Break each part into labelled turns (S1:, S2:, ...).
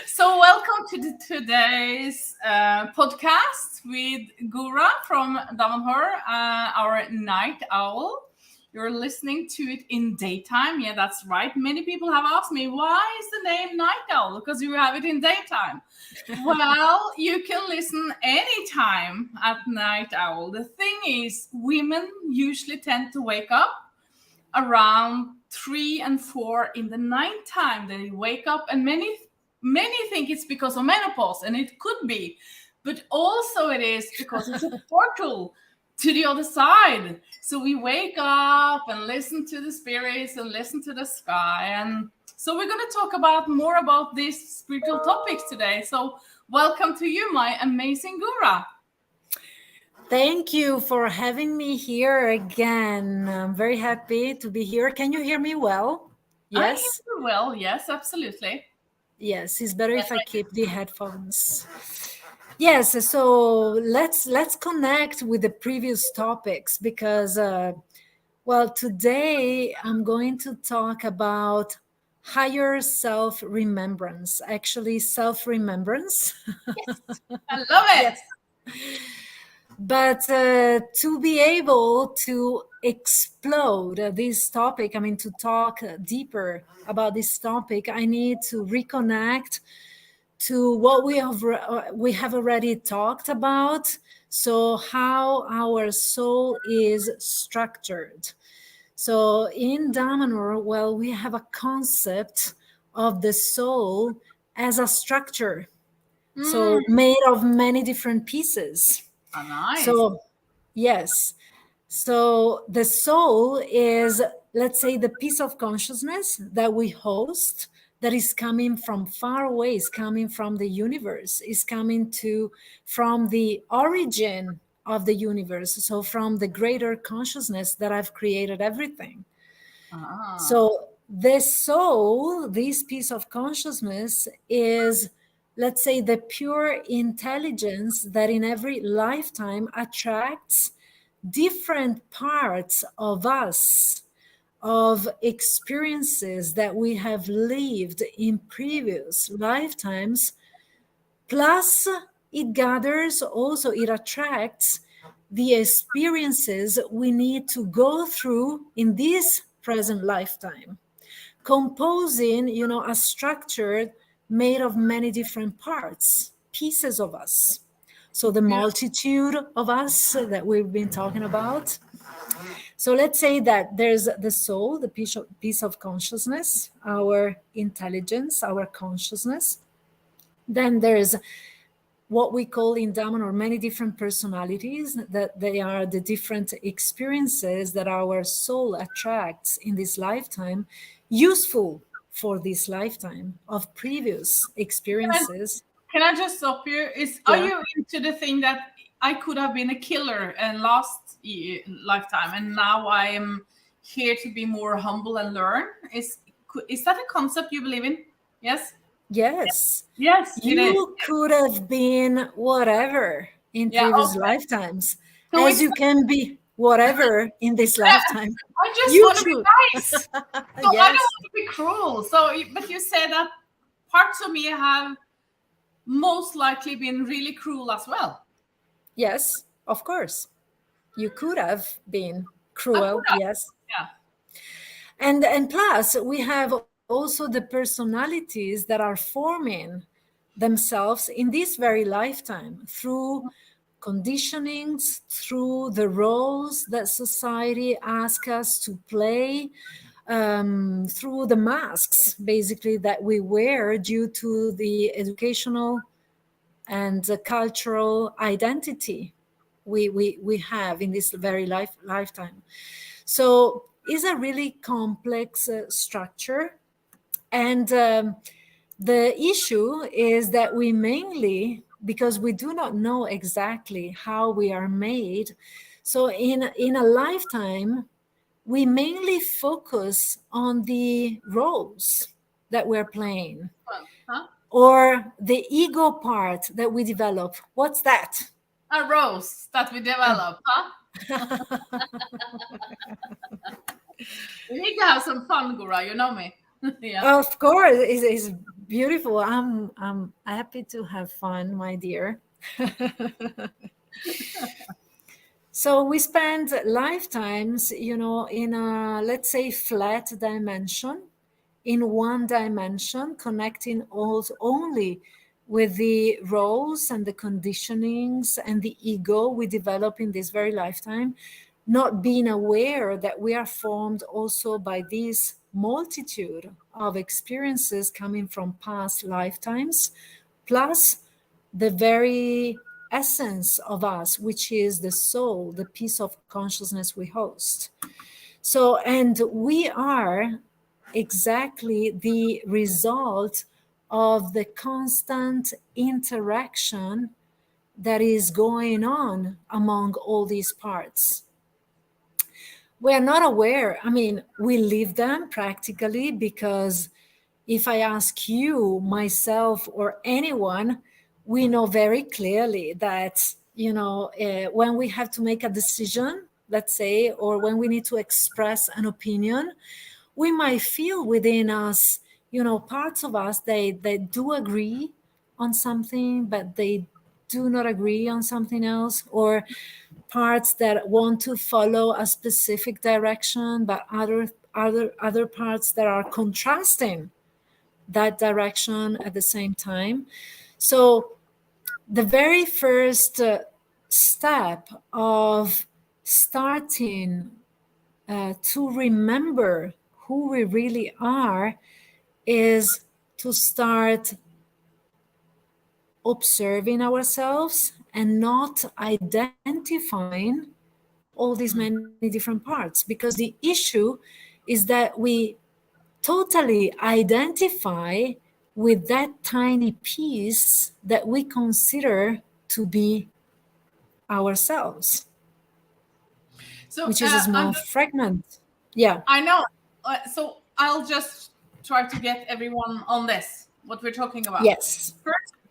S1: So welcome to today's podcast with Goura from Damanhur, our night owl. You're listening to it in daytime. Yeah, that's right. Many people have asked me, why is the name night owl? Because you have it in daytime. Well, you can listen anytime at night owl. The thing is, women usually tend to wake up around 3 and 4 in the nighttime. They wake up, and many think it's because of menopause, and it could be, but also it is because it's a portal to the other side. So we wake up and listen to the spirits and listen to the sky. And so we're going to talk about more about these spiritual topics today. So welcome to you, my amazing Goura.
S2: Thank you for having me here again. I'm very happy to be here. Can you hear me well? Yes?
S1: I hear you well. Yes, absolutely.
S2: Yes, it's better if I keep the headphones. Yes, so let's connect with the previous topics because, today I'm going to talk about higher self-remembrance, actually self-remembrance.
S1: Yes, I love it.
S2: Yes. But to be able to explode this topic, to talk deeper about this topic, I need to reconnect to what we have already talked about. So how our soul is structured. So in Damanhur, we have a concept of the soul as a structure. So made of many different pieces.
S1: Oh, nice.
S2: So, yes. So the soul is, let's say, the piece of consciousness that we host that is coming from far away, is coming from the universe, is coming from the origin of the universe. So from the greater consciousness that I've created everything. So the soul, this piece of consciousness is, let's say, the pure intelligence that in every lifetime attracts different parts of us, of experiences that we have lived in previous lifetimes. Plus, it gathers also, it attracts the experiences we need to go through in this present lifetime, composing, a structure made of many different parts, pieces of us. So the multitude of us that we've been talking about. So let's say that there's the soul, the piece of consciousness, our intelligence, our consciousness. Then there's what we call in Damanhur many different personalities, that they are the different experiences that our soul attracts in this lifetime, useful for this lifetime of previous experiences.
S1: Can I just stop you? Are you into the thing that I could have been a killer in last lifetime, and now I am here to be more humble and learn? Is that a concept you believe in? Yes.
S2: Yes.
S1: Yes.
S2: You could have been whatever in previous lifetimes, so as you can be whatever in this lifetime.
S1: I just want to be nice. So I don't want to be cruel. So, but you say that parts of me have most likely been really cruel as well.
S2: Yes, of course. You could have been cruel. Yes.
S1: Yeah.
S2: And plus, we have also the personalities that are forming themselves in this very lifetime through conditionings, through the roles that society asks us to play, through the masks, basically, that we wear due to the educational and the cultural identity we have in this very lifetime. So it's a really complex structure. And the issue is that we mainly, because we do not know exactly how we are made, so in a lifetime, we mainly focus on the roles that we're playing, or the ego part that we develop. What's that?
S1: A rose that we develop, huh? We need to have some fun, Goura, you know me. Yeah.
S2: Of course, it's beautiful. I'm happy to have fun, my dear. So we spend lifetimes, in a, let's say, flat dimension, in one dimension, connecting also only with the roles and the conditionings and the ego we develop in this very lifetime, not being aware that we are formed also by this multitude of experiences coming from past lifetimes, plus the very essence of us, which is the soul, the piece of consciousness we host. So, and we are exactly the result of the constant interaction that is going on among all these parts. We are not aware. I mean, we live them practically because if I ask you, myself, or anyone, we know very clearly that, when we have to make a decision, let's say, or when we need to express an opinion, we might feel within us, parts of us, they do agree on something, but they do not agree on something else, or parts that want to follow a specific direction, but other parts that are contrasting that direction at the same time. So the very first step of starting to remember who we really are is to start observing ourselves and not identifying all these many different parts, because the issue is that we totally identify with that tiny piece that we consider to be ourselves,
S1: So
S2: which is a
S1: I'm
S2: small
S1: just,
S2: fragment. Yeah.
S1: I know. So I'll just try to get everyone on this, what we're talking about.
S2: Yes.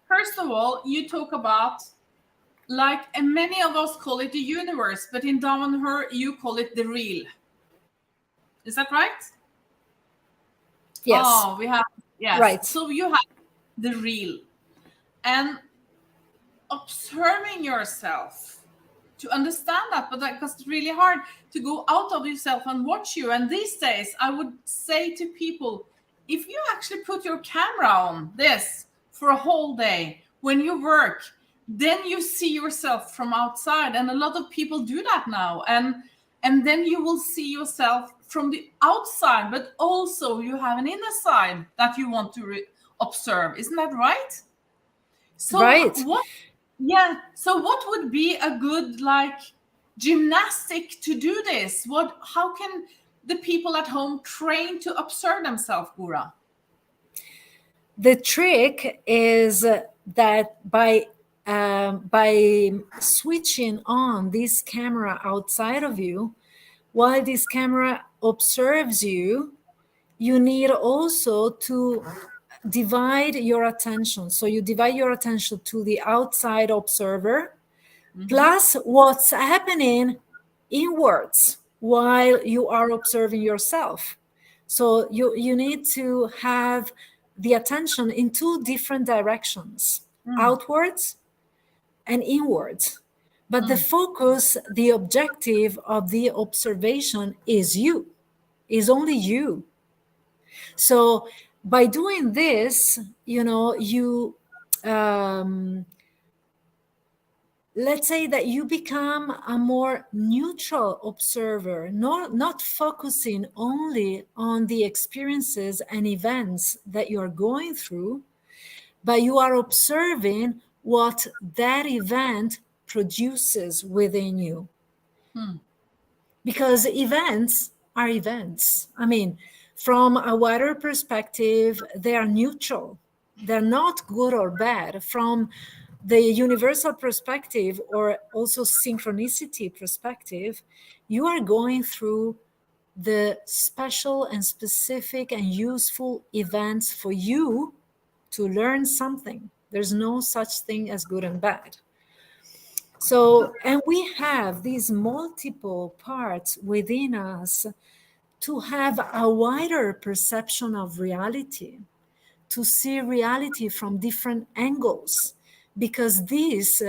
S1: First of all, you talk about, like, and many of us call it the universe, but in Damanhur, you call it the real. Is that right?
S2: Yes.
S1: Oh, we have, yes.
S2: Right.
S1: So you have the real. And observing yourself to understand that, but that, because it's really hard to go out of yourself and watch you. And these days, I would say to people, if you actually put your camera on this for a whole day when you work, then you see yourself from outside. And a lot of people do that now. And then you will see yourself from the outside, but also you have an inner side that you want to observe. Isn't that right? So
S2: Right.
S1: what, yeah, so what would be a good, like, gymnastic to do this? How can the people at home train to observe themselves, Goura?
S2: The trick is that by switching on this camera outside of you, while this camera observes you, you need also to divide your attention. So you divide your attention to the outside observer, plus what's happening inwards while you are observing yourself. So you need to have the attention in two different directions, outwards and inwards. But the focus, the objective of the observation is you, is only you. So by doing this, you let's say that you become a more neutral observer, not focusing only on the experiences and events that you're going through, but you are observing what that event produces within you. Because events are events. I mean, from a wider perspective, they are neutral. They're not good or bad. From the universal perspective, or also synchronicity perspective, you are going through the special and specific and useful events for you to learn something. There's no such thing as good and bad. So, and we have these multiple parts within us to have a wider perception of reality, to see reality from different angles, because this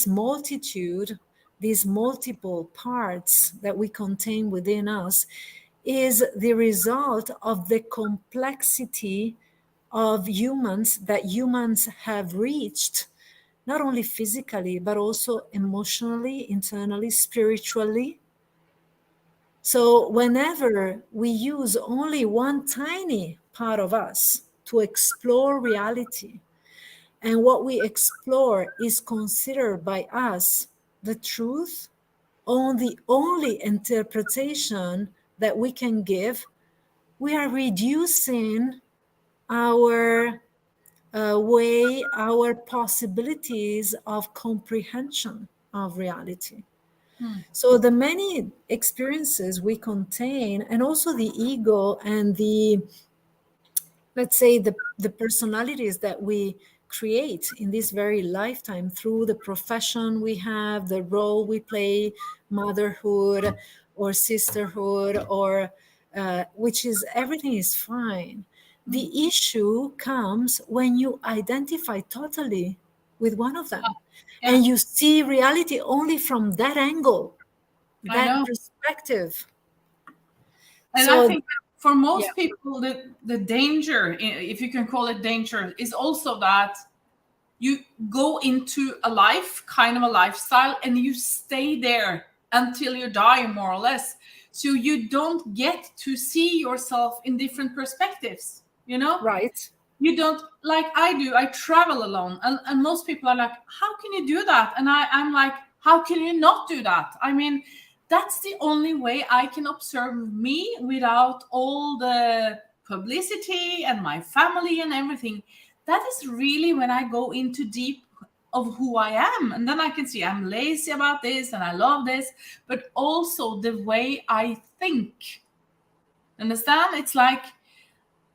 S2: multitude, these multiple parts that we contain within us, is the result of the complexity of humans that humans have reached, not only physically, but also emotionally, internally, spiritually. So whenever we use only one tiny part of us to explore reality, and what we explore is considered by us the truth, on the only interpretation that we can give, we are reducing our our possibilities of comprehension of reality. So the many experiences we contain, and also the ego and the, let's say, the personalities that we create in this very lifetime through the profession we have, the role we play, motherhood or sisterhood, or which is, everything is fine. The issue comes when you identify totally with one of them,
S1: Yeah,
S2: and you see reality only from that angle,
S1: I
S2: that
S1: know.
S2: perspective.
S1: And I
S2: So
S1: think for
S2: yeah,
S1: most people, the danger, if you can call it danger, is also that you go into a life, kind of a lifestyle, and you stay there until you die, more or less. So you don't get to see yourself in different perspectives, you know?
S2: right.
S1: You don't, like I do, I travel alone. And most people are like, how can you do that? And I'm like, how can you not do that? I mean, that's the only way I can observe me without all the publicity and my family and everything. That is really when I go into deep of who I am. And then I can see I'm lazy about this and I love this, but also the way I think. Understand? It's like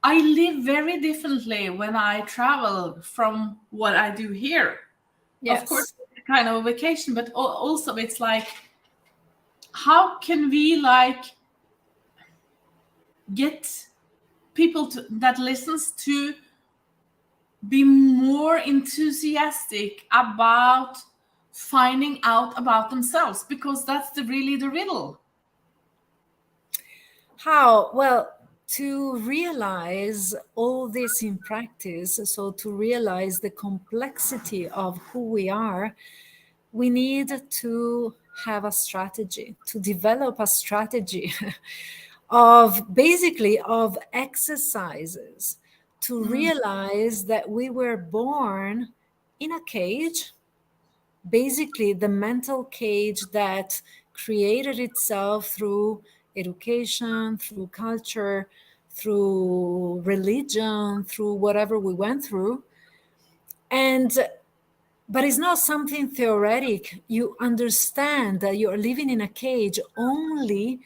S1: I live very differently when I travel from what I do here. Of course,
S2: Yes.
S1: it's kind of a vacation, but also it's like, how can we like get people that listens to be more enthusiastic about finding out about themselves, because that's really the riddle.
S2: How? Well, to realize all this in practice, so to realize the complexity of who we are, we need to have a strategy, to develop a strategy of basically of exercises to realize that we were born in a cage, basically the mental cage that created itself through education, through culture, through religion, through whatever we went through. And but it's not something theoretic. You understand that you're living in a cage only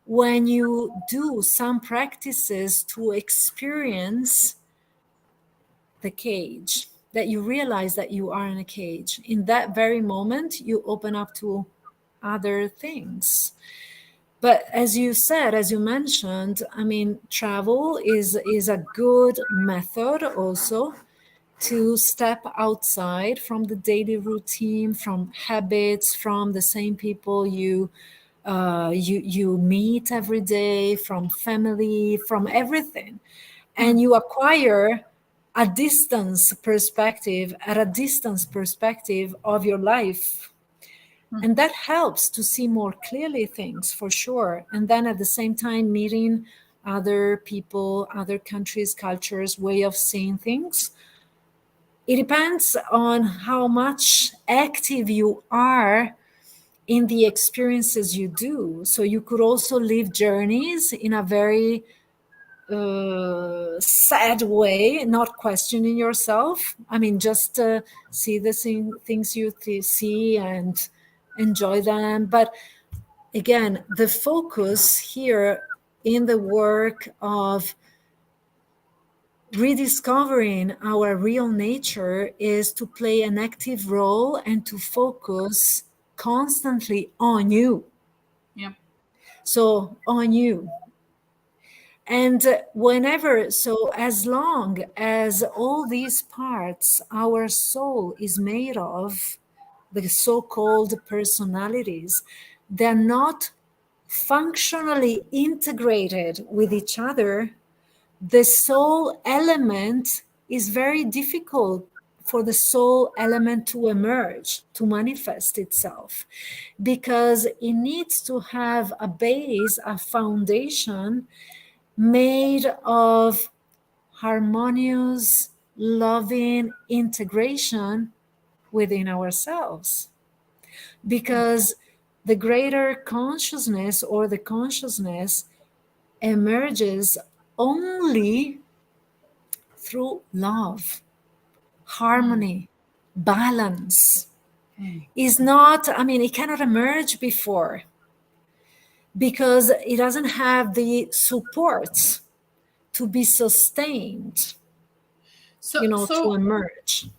S2: when you do some practices to experience the cage, that you realize that you are in a cage. In that very moment, you open up to other things. But as you said, as you mentioned, I mean, travel is a good method also to step outside from the daily routine, from habits, from the same people you meet every day, from family, from everything, and you acquire a distance perspective, at a distance perspective of your life, and that helps to see more clearly things, for sure. And then at the same time, meeting other people, other countries, cultures, way of seeing things. It depends on how much active you are in the experiences you do. So you could also live journeys in a very sad way, not questioning yourself. I mean, just see the things you see and enjoy them. But again, the focus here in the work of rediscovering our real nature is to play an active role and to focus constantly on you.
S1: Yeah.
S2: So on you. And so as long as all these parts our soul is made of, the so-called personalities, they're not functionally integrated with each other, the soul element is very difficult for the soul element to emerge, to manifest itself, because it needs to have a base, a foundation made of harmonious, loving integration within ourselves. Because the greater consciousness or the consciousness emerges only through love, harmony, balance. Is not, I mean, it cannot emerge before because it doesn't have the support to be sustained, to emerge.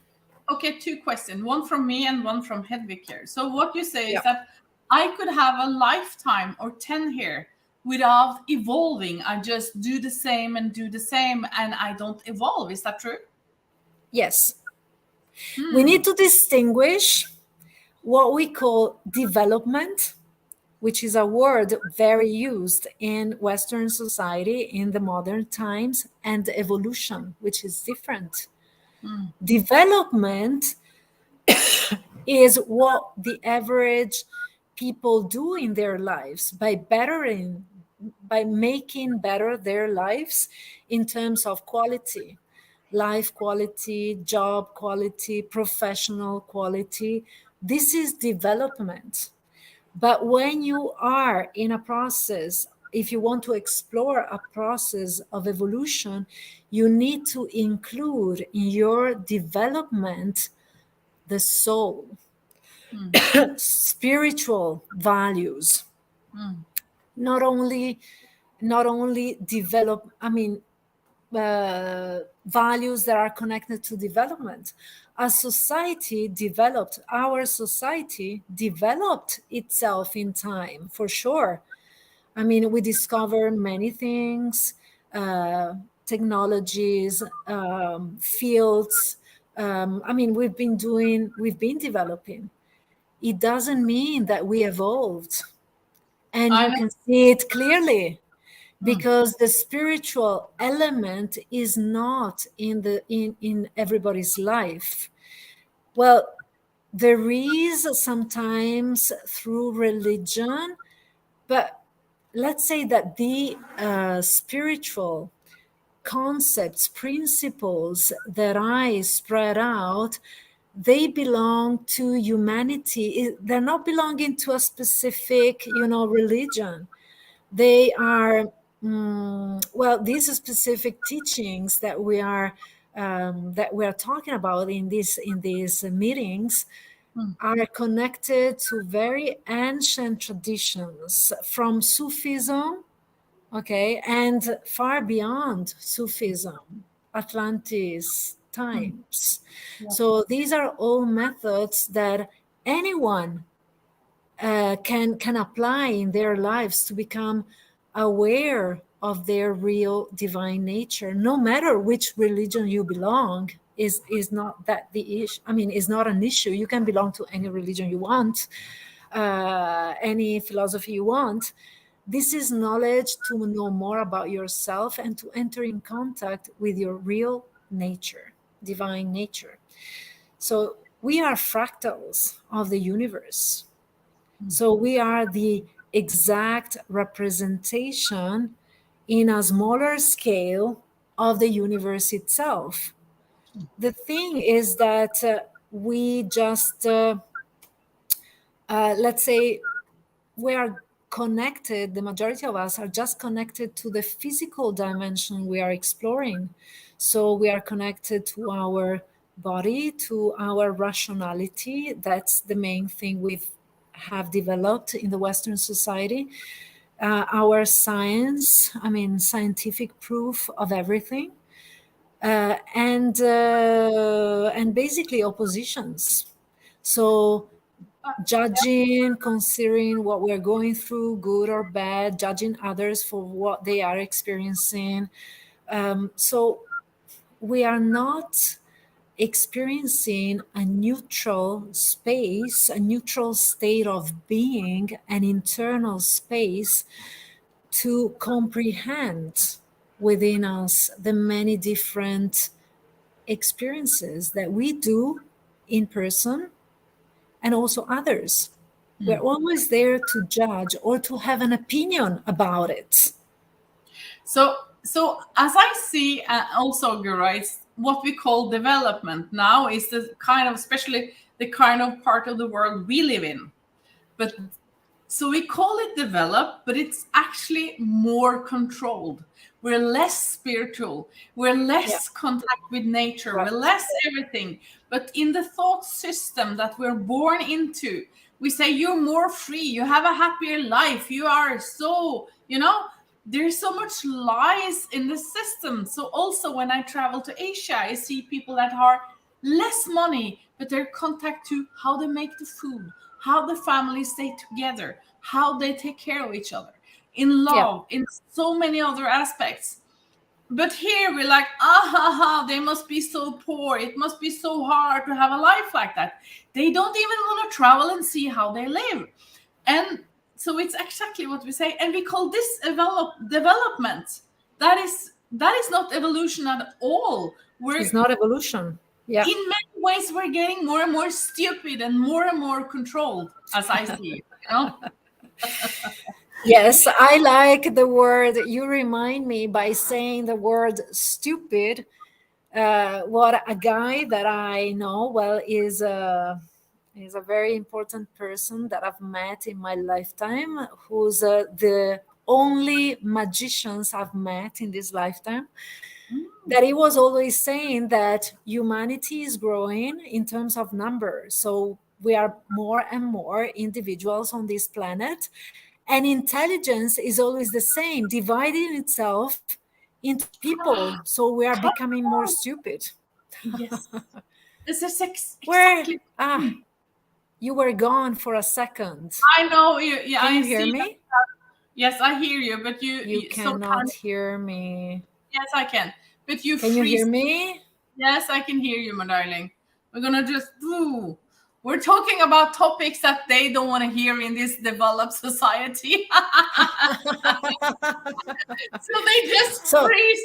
S1: Okay, two questions, one from me and one from Hedvig here. So what you say is that I could have a lifetime or 10 here without evolving. I just do the same and I don't evolve. Is that true?
S2: Yes. We need to distinguish what we call development, which is a word very used in Western society in the modern times, and evolution, which is different. Development is what the average people do in their lives by making better their lives in terms of quality, life quality, job quality, professional quality. This is development. But when you are in a process, if you want to explore a process of evolution, you need to include in your development the soul, spiritual values, not only develop, values that are connected to development. Our society developed itself in time, for sure. I mean, we discover many things, technologies, fields. We've been developing. It doesn't mean that we evolved. And you can see it clearly, because the spiritual element is not in everybody's life. Well, there is sometimes through religion, but let's say that the spiritual concepts, principles that I spread out, they belong to humanity. They're not belonging to a specific, religion. They are, these specific teachings that we are talking about in these meetings are connected to very ancient traditions from Sufism, okay, and far beyond Sufism, Atlantis times. So these are all methods that anyone can apply in their lives to become aware of their real divine nature, no matter which religion you belong. Is not that the issue. Is not an issue. You can belong to any religion you want, any philosophy you want. This is knowledge to know more about yourself and to enter in contact with your real nature, divine nature. So we are fractals of the universe. So we are the exact representation in a smaller scale of the universe itself. The thing is that we just, let's say, we are connected, the majority of us are just connected to the physical dimension we are exploring. So we are connected to our body, to our rationality. That's the main thing we have developed in the Western society. Our science, scientific proof of everything. And basically oppositions. So judging, considering what we're going through, good or bad, judging others for what they are experiencing. So we are not experiencing a neutral space, a neutral state of being, an internal space to comprehend within us the many different experiences that we do in person and also others. We're always there to judge or to have an opinion about it.
S1: So as I see, also, Gura, it's what we call development now is the kind of, especially the kind of part of the world we live in. But so we call it develop, but it's actually more controlled. We're less spiritual. We're less contact with nature.
S2: Right.
S1: We're less everything. But in the thought system that we're born into, we say you're more free. You have a happier life. You are so, there's so much lies in the system. So also when I travel to Asia, I see people that are less money, but they're contact to how they make the food, how the families stay together, how they take care of each other, in love, in so many other aspects. But here we're like, they must be so poor. It must be so hard to have a life like that. They don't even want to travel and see how they live. And so it's exactly what we say. And we call this development. That is not evolution at all.
S2: It's not evolution. Yeah.
S1: In many ways, we're getting more and more stupid and more controlled, as I see it.
S2: Yes, I like the word. You remind me by saying the word stupid. What a guy that I know well is a very important person that I've met in my lifetime, who's the only magicians I've met in this lifetime. That he was always saying that humanity is growing in terms of numbers. So we are more and more individuals on this planet. And intelligence is always the same, dividing itself into people. So we are becoming more stupid.
S1: Yes. This is
S2: Where
S1: exactly.
S2: you were gone for a second.
S1: I know. Yeah,
S2: Can you
S1: I
S2: hear
S1: see
S2: me?
S1: that. Yes, I hear you, but
S2: You cannot hear me.
S1: Yes, I can. But you
S2: Can you
S1: freeze.
S2: hear me?
S1: Yes, I can hear you, my darling. We're gonna just do. We're talking about topics that they don't want to hear in this developed society. So they just freeze.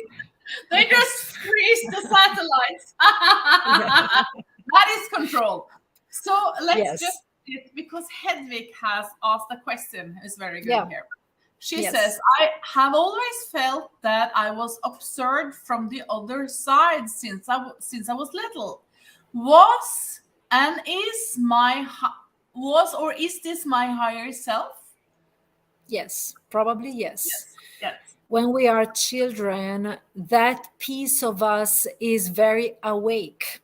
S1: They just freeze the satellites. That is control. So let's just, because Hedvig has asked a question, is very good here. She says, I have always felt that I was observed from the other side since I was little. Was this my higher self?
S2: Yes, probably yes.
S1: Yes.
S2: When we are children, that piece of us is very awake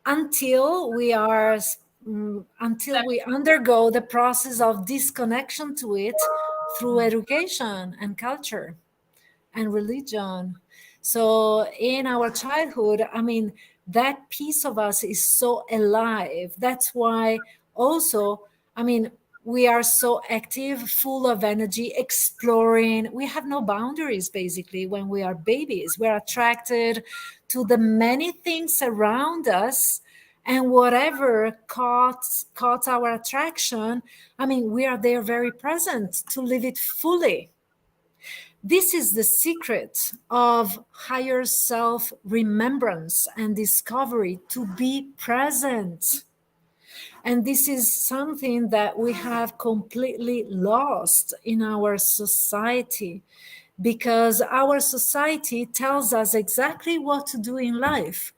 S2: until we undergo the process of disconnection to it through education and culture and religion. So in our childhood, that piece of us is so alive. That's why also, we are so active, full of energy, exploring. We have no boundaries, basically, when we are babies. We're attracted to the many things around us, and whatever caught our attraction, we are there very present to live it fully. This is the secret of higher self remembrance and discovery, to be present. And this is something that we have completely lost in our society, because our society tells us exactly what to do in life.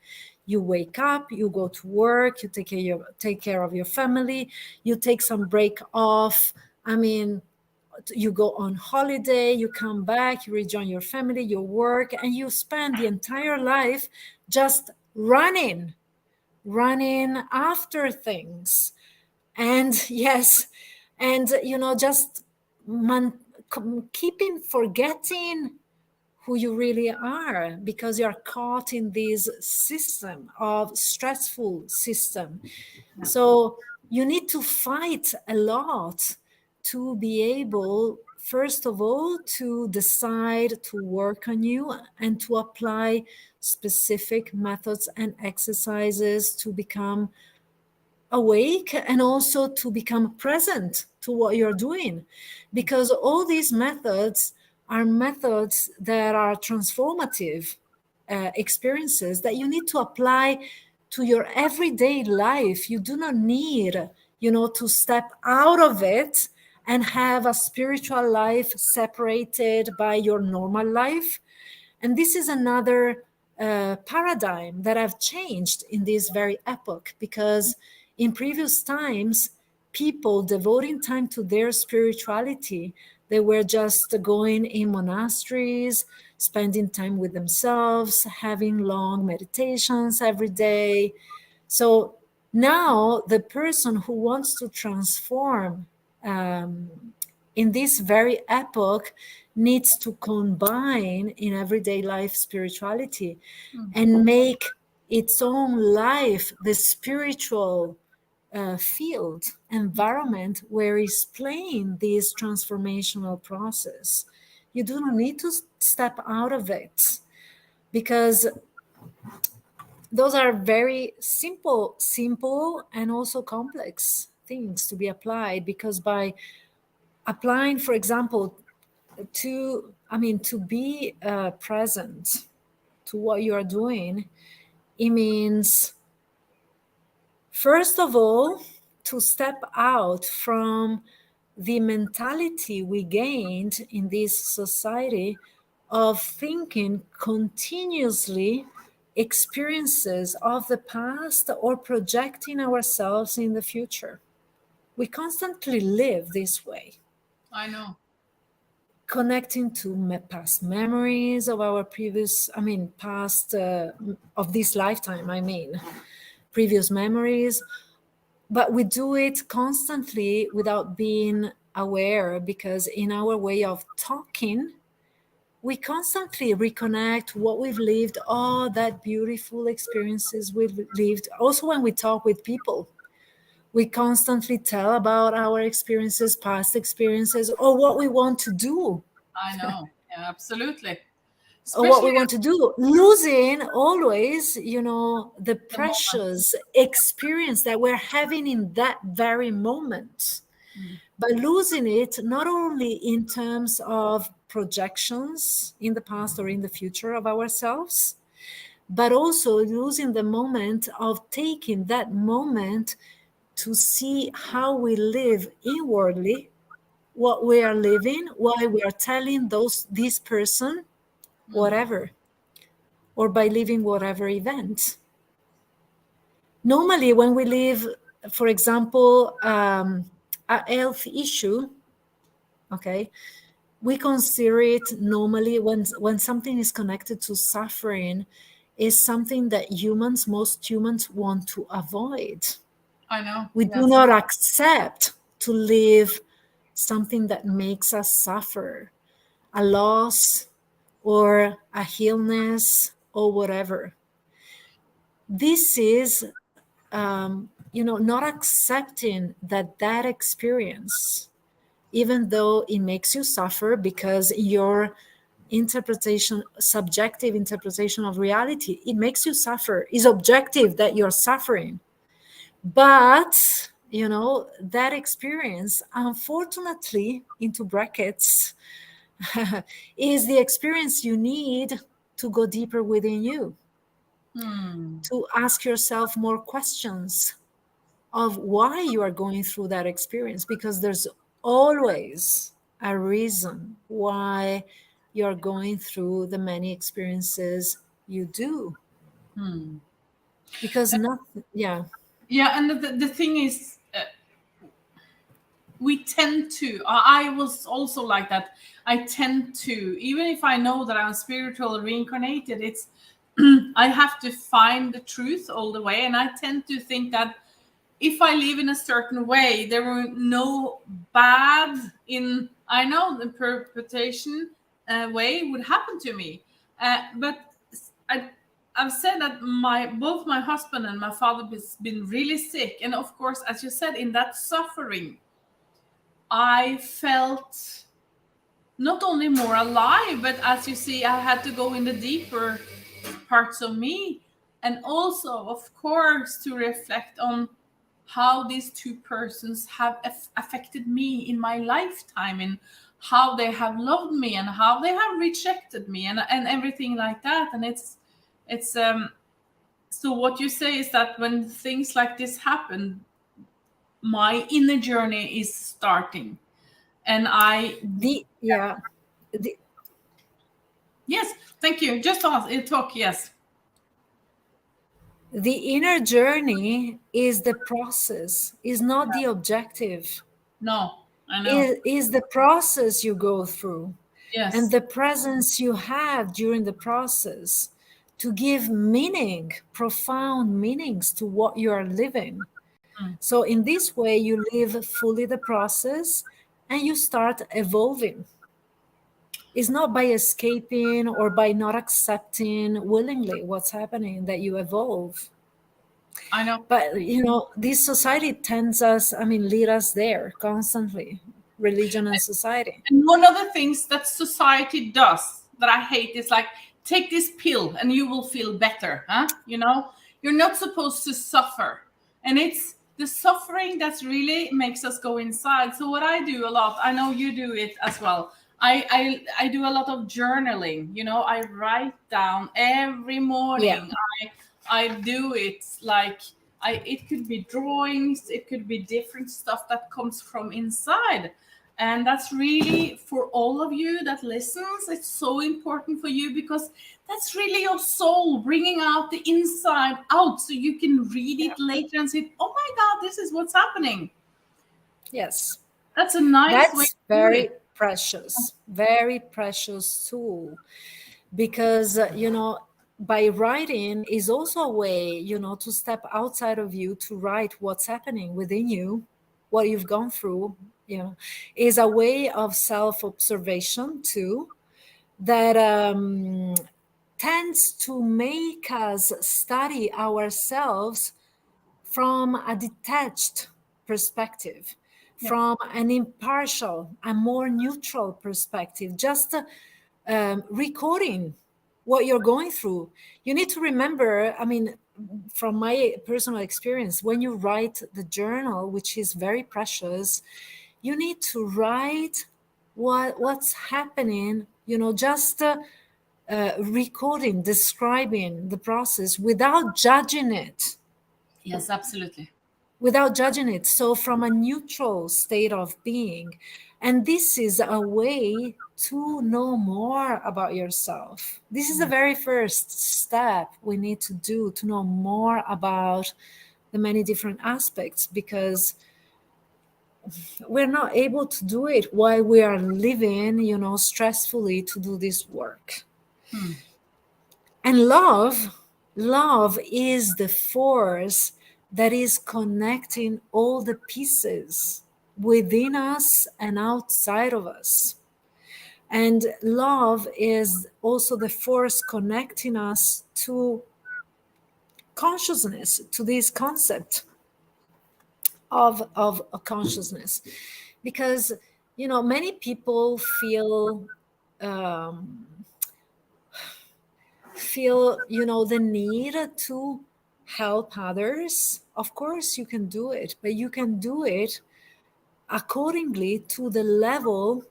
S2: You wake up, you go to work, you take care of your family, you take some break off. You go on holiday, you come back, you rejoin your family, your work, and you spend the entire life just running after things. And just keeping forgetting who you really are, because you're caught in this system of stressful system. So you need to fight a lot to be able, first of all, to decide to work on you and to apply specific methods and exercises to become awake and also to become present to what you're doing, because all these methods are methods that are transformative experiences that you need to apply to your everyday life. You do not need, to step out of it and have a spiritual life separated by your normal life. And this is another paradigm that have changed in this very epoch, because in previous times, people devoting time to their spirituality, they were just going in monasteries, spending time with themselves, having long meditations every day. So now the person who wants to transform in this very epoch needs to combine in everyday life spirituality and make its own life the spiritual field environment where is playing this transformational process. You do not need to step out of it, because those are very simple and also complex things to be applied. Because by applying, for example, to be present to what you are doing, it means, first of all, to step out from the mentality we gained in this society of thinking continuously experiences of the past or projecting ourselves in the future. We constantly live this way,
S1: I know.
S2: connecting to past memories of our past of this lifetime, previous memories. But we do it constantly without being aware, because in our way of talking, we constantly reconnect what we've lived, all that beautiful experiences we've lived. Also, when we talk with people, we constantly tell about our experiences, past experiences, or what we want to do,
S1: I know. Yeah, absolutely.
S2: or what we
S1: Especially
S2: want to do, losing always, the
S1: at the moment.
S2: precious experience that we're having in that very moment. By losing it, not only in terms of projections in the past or in the future of ourselves, but also losing the moment of taking that moment to see how we live inwardly, what we are living, why we are telling this person whatever, or by living whatever event. Normally, when we live, for example, a health issue, okay, we consider it normally, when something is connected to suffering, is something that most humans want to avoid.
S1: I know.
S2: We do
S1: Yes.
S2: not accept to live something that makes us suffer, a loss or a illness or whatever. This is, not accepting that experience, even though it makes you suffer, because your subjective interpretation of reality, it makes you suffer. It's objective that you're suffering. But, that experience, unfortunately, into brackets, is the experience you need to go deeper within you, to ask yourself more questions of why you are going through that experience, because there's always a reason why you're going through the many experiences you do. Because nothing, yeah.
S1: Yeah, and the thing is, we tend to. I was also like that. I tend to, even if I know that I'm spiritual reincarnated, it's I have to find the truth all the way, and I tend to think that if I live in a certain way, there were no bad in, I know, the perpetuation way would happen to me. But I, I've said that both my husband and my father has been really sick, and of course, as you said, in that suffering, I felt not only more alive, but as you see, I had to go in the deeper parts of me, and also, of course, to reflect on how these two persons have affected me in my lifetime, and how they have loved me and how they have rejected me, and everything like that. And it's so what you say is that when things like this happen, my inner journey is starting, and
S2: Yeah. The,
S1: yes, thank you, just talk. Yes.
S2: the inner journey is the process, is not the objective.
S1: No, I know.
S2: Is the process you go through, and
S1: Yes.
S2: the presence you have during the process to give meaning, profound meanings to what you are living.
S1: Mm.
S2: So in this way, you live fully the process and you start evolving. It's not by escaping or by not accepting willingly what's happening that you evolve.
S1: I know.
S2: But, this society tends us, lead us there constantly, religion and society.
S1: And one of the things that society does that I hate is like, take this pill and you will feel better. Huh? You're not supposed to suffer. And it's the suffering that really makes us go inside. So what I do a lot, I know you do it as well. I do a lot of journaling. I write down every morning.
S2: Yeah.
S1: I do it like it could be drawings, it could be different stuff that comes from inside. And that's really for all of you that listens. It's so important for you because that's really your soul bringing out the inside out, so you can read it later and say, "Oh my God, this is what's happening."
S2: Yes.
S1: That's a nice way
S2: That's
S1: to do
S2: very
S1: it.
S2: very precious tool, because by writing is also a way to step outside of you, to write what's happening within you, what you've gone through, is a way of self-observation too, that tends to make us study ourselves from a detached perspective,
S1: Yeah.
S2: from an impartial, a more neutral perspective, just recording what you're going through. You need to remember, from my personal experience, when you write the journal, which is very precious, you need to write what's happening, just recording, describing the process without judging it.
S1: Yes, absolutely.
S2: Without judging it. So from a neutral state of being. And this is a way to know more about yourself. This is the very first step we need to do to know more about the many different aspects, because we're not able to do it while we are living, stressfully to do this work. And love is the force that is connecting all the pieces within us and outside of us. And love is also the force connecting us to consciousness, to this concept of a consciousness. Because, many people feel the need to help others. Of course you can do it, but you can do it accordingly to the level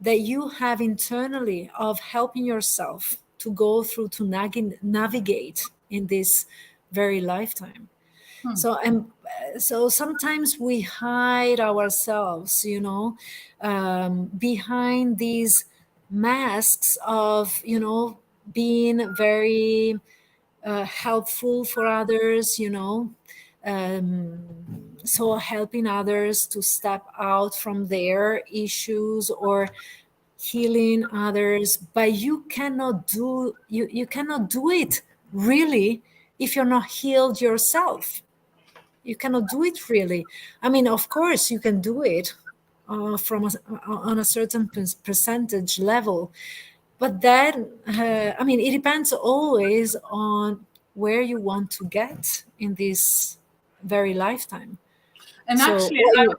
S2: that you have internally of helping yourself to go through, to navigate in this very lifetime. So sometimes we hide ourselves, behind these masks of, being very helpful for others, so helping others to step out from their issues or healing others. But you cannot do it really if you're not healed yourself. You cannot do it really. Of course you can do it on a certain percentage level, But that, I mean, it depends always on where you want to get in this very lifetime.
S1: And
S2: So
S1: actually,
S2: what you,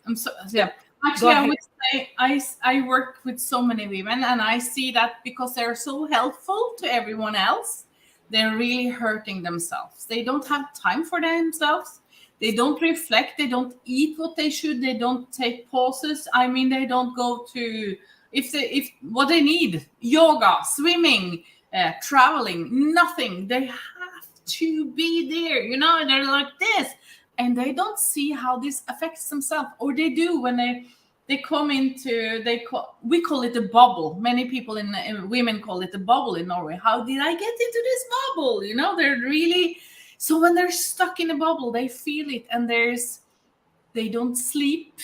S1: I'm so
S2: yeah,
S1: yeah.
S2: go
S1: Actually, I
S2: ahead.
S1: would say I work with so many women, and I see that because they're so helpful to everyone else, they're really hurting themselves. They don't have time for themselves. They don't reflect. They don't eat what they should. They don't take pauses. I mean, they don't go to if what they need yoga, swimming, traveling, nothing. They have to be there. You know, they're like this, and they don't see how this affects themselves, or they do when they come into we call it a bubble. Many people in women call it a bubble in Norway. How did I get into this bubble? You know, they're really, so when they're stuck in a bubble, they feel it, and they don't sleep.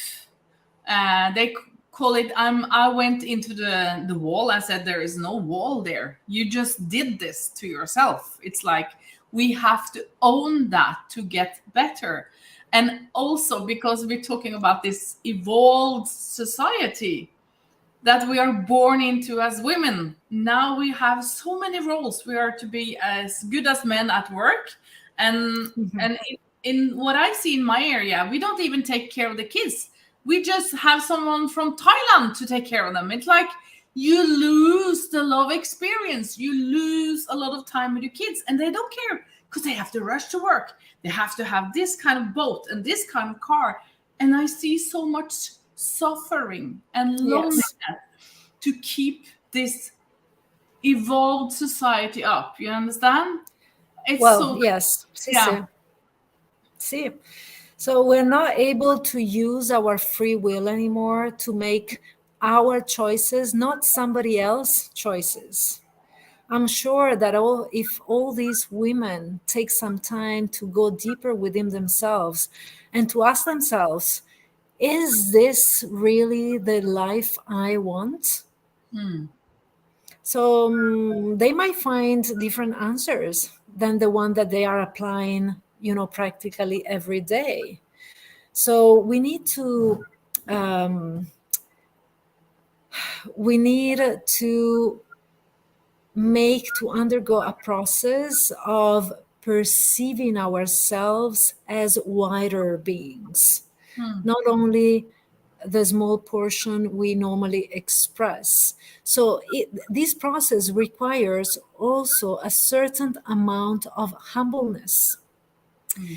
S1: They call it I went into the wall. I said there is no wall there. You just did this to yourself. It's like we have to own that to get better. And also because we're talking about this evolved society that we are born into as women. Now we have so many roles. We are to be as good as men at work, and
S2: Mhm.
S1: and in what I see in my area, we don't even take care of the kids. We just have someone from Thailand to take care of them. It's like you lose the love experience. You lose a lot of time with your kids, and they don't care because they have to rush to work. They have to have this kind of boat and this kind of car. And I see so much suffering and
S2: Yes.
S1: loneliness to keep this evolved society up. You understand? It's
S2: Well,
S1: so,
S2: yes. See,
S1: yeah.
S2: see. See. So we're not able to use our free will anymore to make our choices, not somebody else's choices. I'm sure that if all these women take some time to go deeper within themselves and to ask themselves, is this really the life I want?
S1: Hmm.
S2: So they might find different answers than the one that they are applying, practically every day. So um, we need to undergo a process of perceiving ourselves as wider beings,
S1: Hmm.
S2: not only the small portion we normally express. So this process requires also a certain amount of humbleness,
S1: Hmm.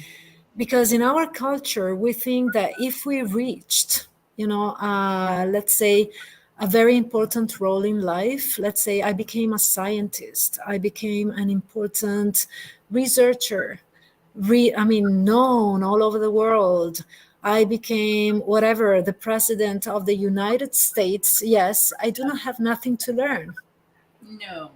S2: because in our culture we think that if we reached, let's say, a very important role in life, let's say I became a scientist, I became an important researcher, known all over the world, I became whatever, the president of the United States, yes, I do not have nothing to learn.
S1: No,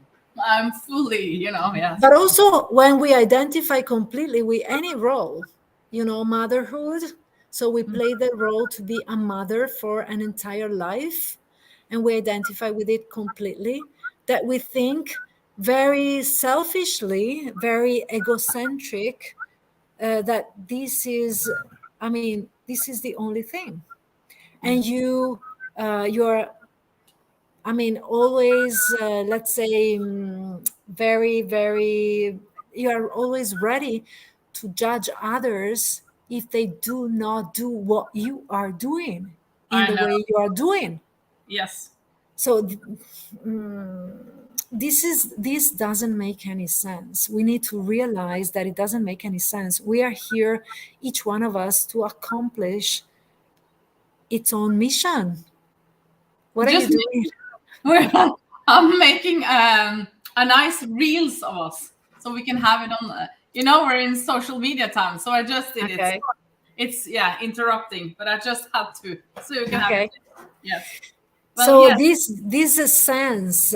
S1: I'm fully, yes.
S2: But also, when we identify completely with any role, motherhood, so we play the role to be a mother for an entire life, and we identify with it completely, that we think very selfishly, very egocentric, that this is the only thing. And you're, always, let's say, very, very, you are always ready to judge others if they do not do what you are doing in
S1: I
S2: the
S1: know.
S2: way you are doing.
S1: Yes.
S2: So this doesn't make any sense. We need to realize that it doesn't make any sense. We are here, each one of us, to accomplish its own mission. What are you
S1: Just
S2: doing?
S1: I'm making a nice reels of us so we can have it on. We're in social media time, so I just did it.
S2: Okay.
S1: It's interrupting, but I just had to, so you can have it.
S2: Okay.
S1: Yes. Well,
S2: So
S1: yes.
S2: this sense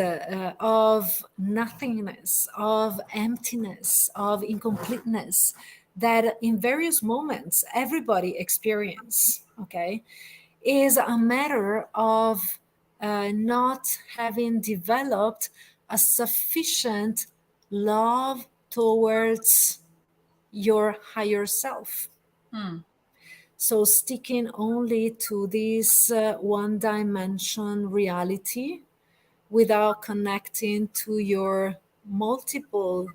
S2: of nothingness, of emptiness, of incompleteness, that in various moments everybody experience, okay, is a matter of not having developed a sufficient love towards your higher self.
S1: Hmm.
S2: So sticking only to this one dimension reality without connecting to your multiple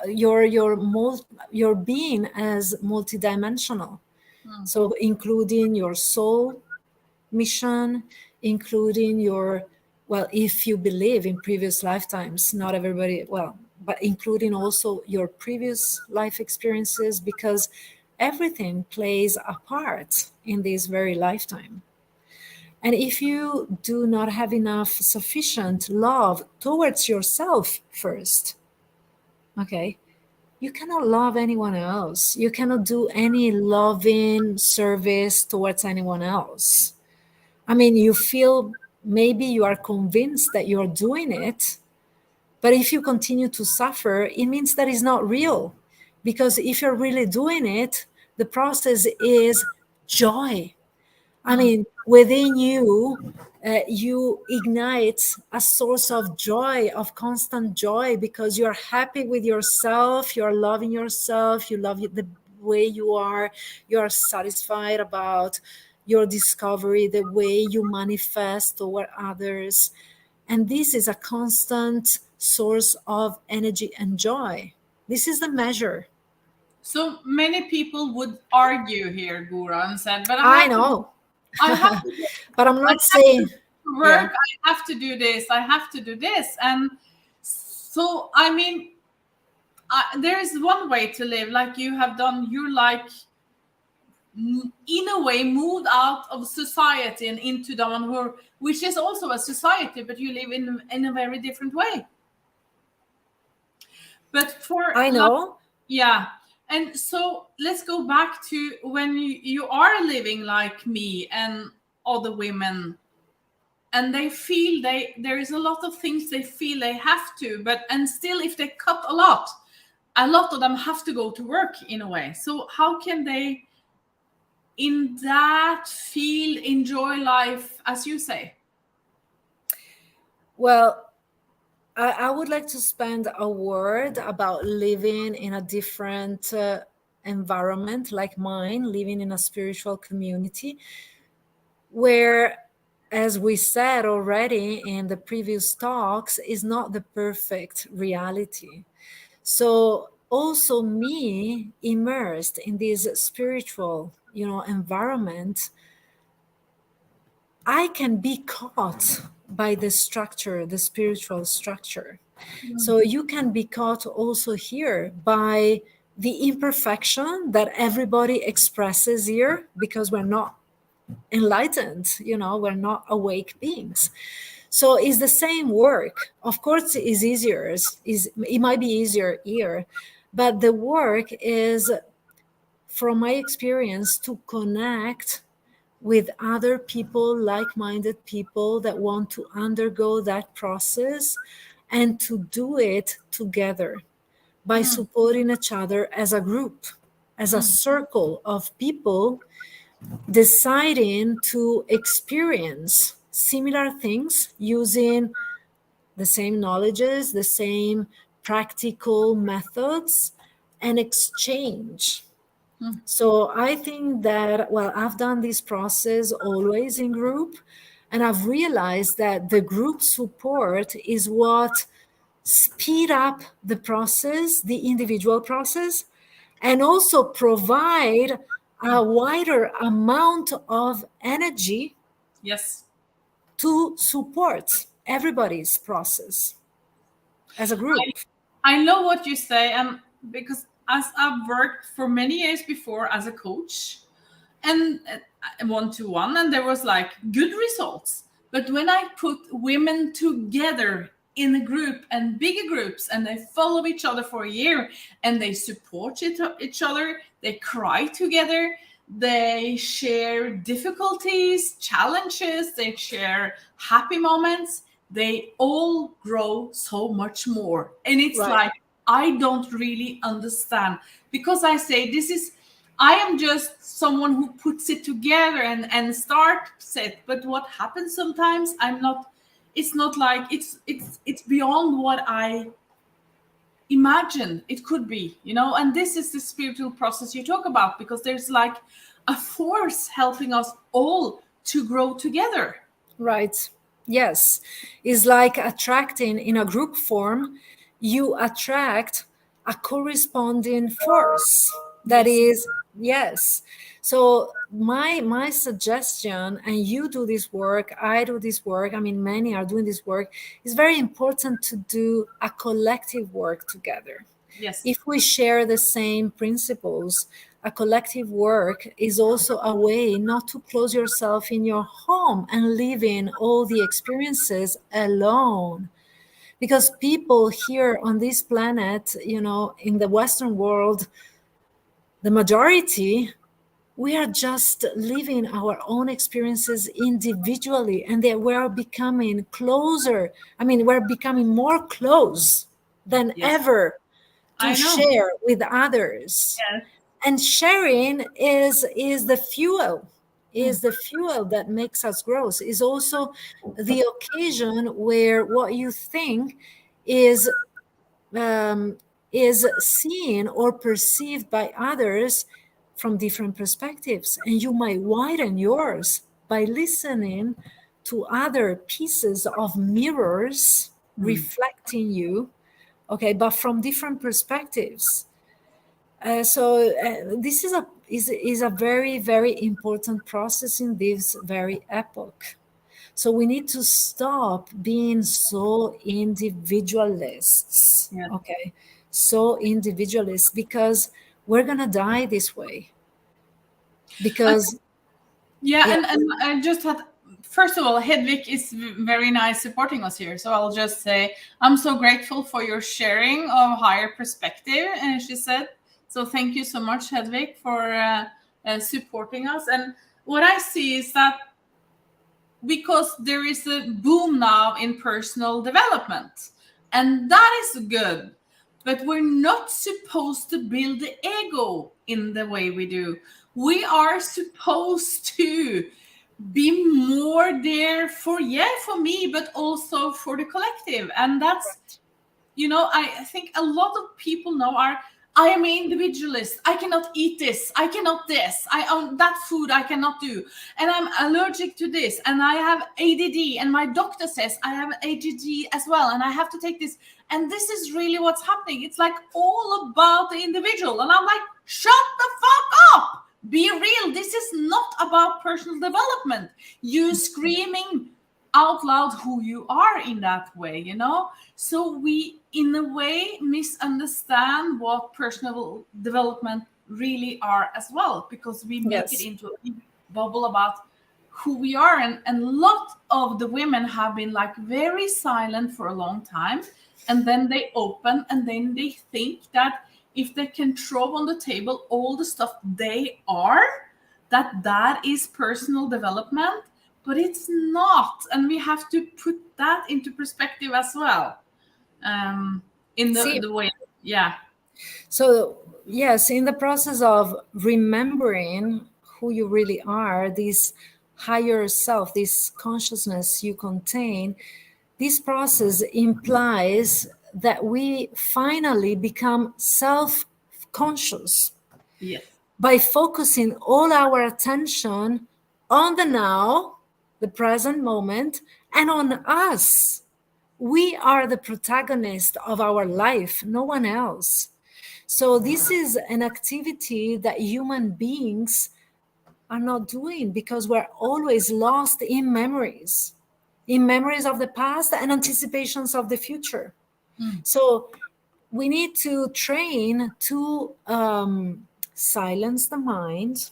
S2: your being as multidimensional. So including your soul mission, including your, well, if you believe in previous lifetimes, not everybody, well, but including also your previous life experiences, because everything plays a part in this very lifetime. And if you do not have enough sufficient love towards yourself first, okay, you cannot love anyone else. You cannot do any loving service towards anyone else. I mean, you feel, maybe you are convinced that you're doing it, but if you continue to suffer, it means that it's not real. Because if you're really doing it, the process is joy. I mean, within you, you ignite a source of joy, of constant joy, because you're happy with yourself, you're loving yourself, you love the way you are satisfied about your discovery, the way you manifest toward others. And this is a constant source of energy and joy. This is the measure.
S1: So many people would argue here, Goura, and said, "But
S2: I know.
S1: I have to,
S2: But I'm
S1: I
S2: not
S1: have
S2: saying,
S1: to work. I have to do this. I have to do this." And so, I mean, there is one way to live, like you have done. You're like, in a way, moved out of society and into Damanhur, which is also a society, but you live in a very different way. But for
S2: I know.
S1: yeah. And so let's go back to when you are living like me and other women, and they feel there is a lot of things they feel they have to, and still if they cut a lot of them have to go to work in a way. So how can they in that field enjoy life, as you say?
S2: Well, I would like to spend a word about living in a different environment like mine, living in a spiritual community, where, as we said already in the previous talks, is not the perfect reality. So also me immersed in this spiritual, environment, I can be caught by the structure, the spiritual structure. So you can be caught also here by the imperfection that everybody expresses here, because we're not enlightened, we're not awake beings. So it's the same work. Of course, it's easier. It might be easier here, but the work is, from my experience, to connect with other people, like-minded people that want to undergo that process, and to do it together by supporting each other as a group, as a circle of people deciding to experience similar things using the same knowledges, the same practical methods, and exchange. So I think that, well, I've done this process always in group, and I've realized that the group support is what speed up the process, the individual process, and also provide a wider amount of energy,
S1: Yes,
S2: to support everybody's process as a group.
S1: I know what you say, and because as I've worked for many years before as a coach and one-to-one, and there was like good results. But when I put women together in a group and bigger groups, and they follow each other for a year, and they support each other, they cry together, they share difficulties, challenges, they share happy moments, they all grow so much more. And it's like, I don't really understand, because I say I am just someone who puts it together and starts it. But what happens sometimes, it's not like it's beyond what I imagine it could be, and this is the spiritual process you talk about, because there's like a force helping us all to grow together.
S2: Right. Yes, it's like attracting in a group form, you attract a corresponding force that
S1: Yes.
S2: is, yes. So my suggestion, and you do this work, I do this work, I mean many are doing this work, it's very important to do a collective work together.
S1: Yes.
S2: If we share the same principles, a collective work is also a way not to close yourself in your home and living all the experiences alone. Because people here on this planet, in the Western world, the majority, we are just living our own experiences individually, and that we're becoming closer. I mean, we're becoming more close than
S1: Yes.
S2: ever to
S1: I know.
S2: share with others.
S1: Yes.
S2: And sharing is the fuel,
S1: Mm.
S2: that makes us grow. Is also the occasion where what you think is um, is seen or perceived by others from different perspectives, and you might widen yours by listening to other pieces of mirrors
S1: Mm.
S2: reflecting you, okay, but from different perspectives. So this is a very, very important process in this very epoch. So we need to stop being so individualists,
S1: Yes.
S2: okay? So individualist, because we're gonna die this way.
S1: And
S2: Because
S1: yeah,
S2: yeah,
S1: and I just had, first of all, Hedvig is very nice supporting us here. So I'll just say I'm so grateful for your sharing of higher perspective. And she said, so thank you so much, Hedvig, for supporting us. And what I see is that because there is a boom now in personal development, and that is good. But we're not supposed to build the ego in the way we do. We are supposed to be more there for, yeah, for me, but also for the collective. And that's, I think a lot of people now are, I am an individualist. I cannot eat this. I cannot this. I own that food. I cannot do. And I'm allergic to this. And I have ADD. And my doctor says I have ADD as well. And I have to take this. And this is really what's happening. It's like all about the individual. And I'm like, shut the fuck up. Be real. This is not about personal development. You screaming out loud who you are in that way. So we, in a way, misunderstand what personal development really are as well, because we make it
S2: yes,
S1: into a big bubble about who we are. And a lot of the women have been like very silent for a long time, and then they open, and then they think that if they can throw on the table all the stuff they are, that is personal development. But it's not, and we have to put that into perspective as well, in
S2: see,
S1: the way. Yeah.
S2: so yes, in the process of remembering who you really are, this higher self, this consciousness you contain, this process implies that we finally become self conscious
S1: Yes.
S2: by focusing all our attention on the now, the present moment, and on us. We are the protagonist of our life, no one else. So, this is an activity that human beings are not doing because we're always lost in memories of the past and anticipations of the future. So we need to train to silence the mind,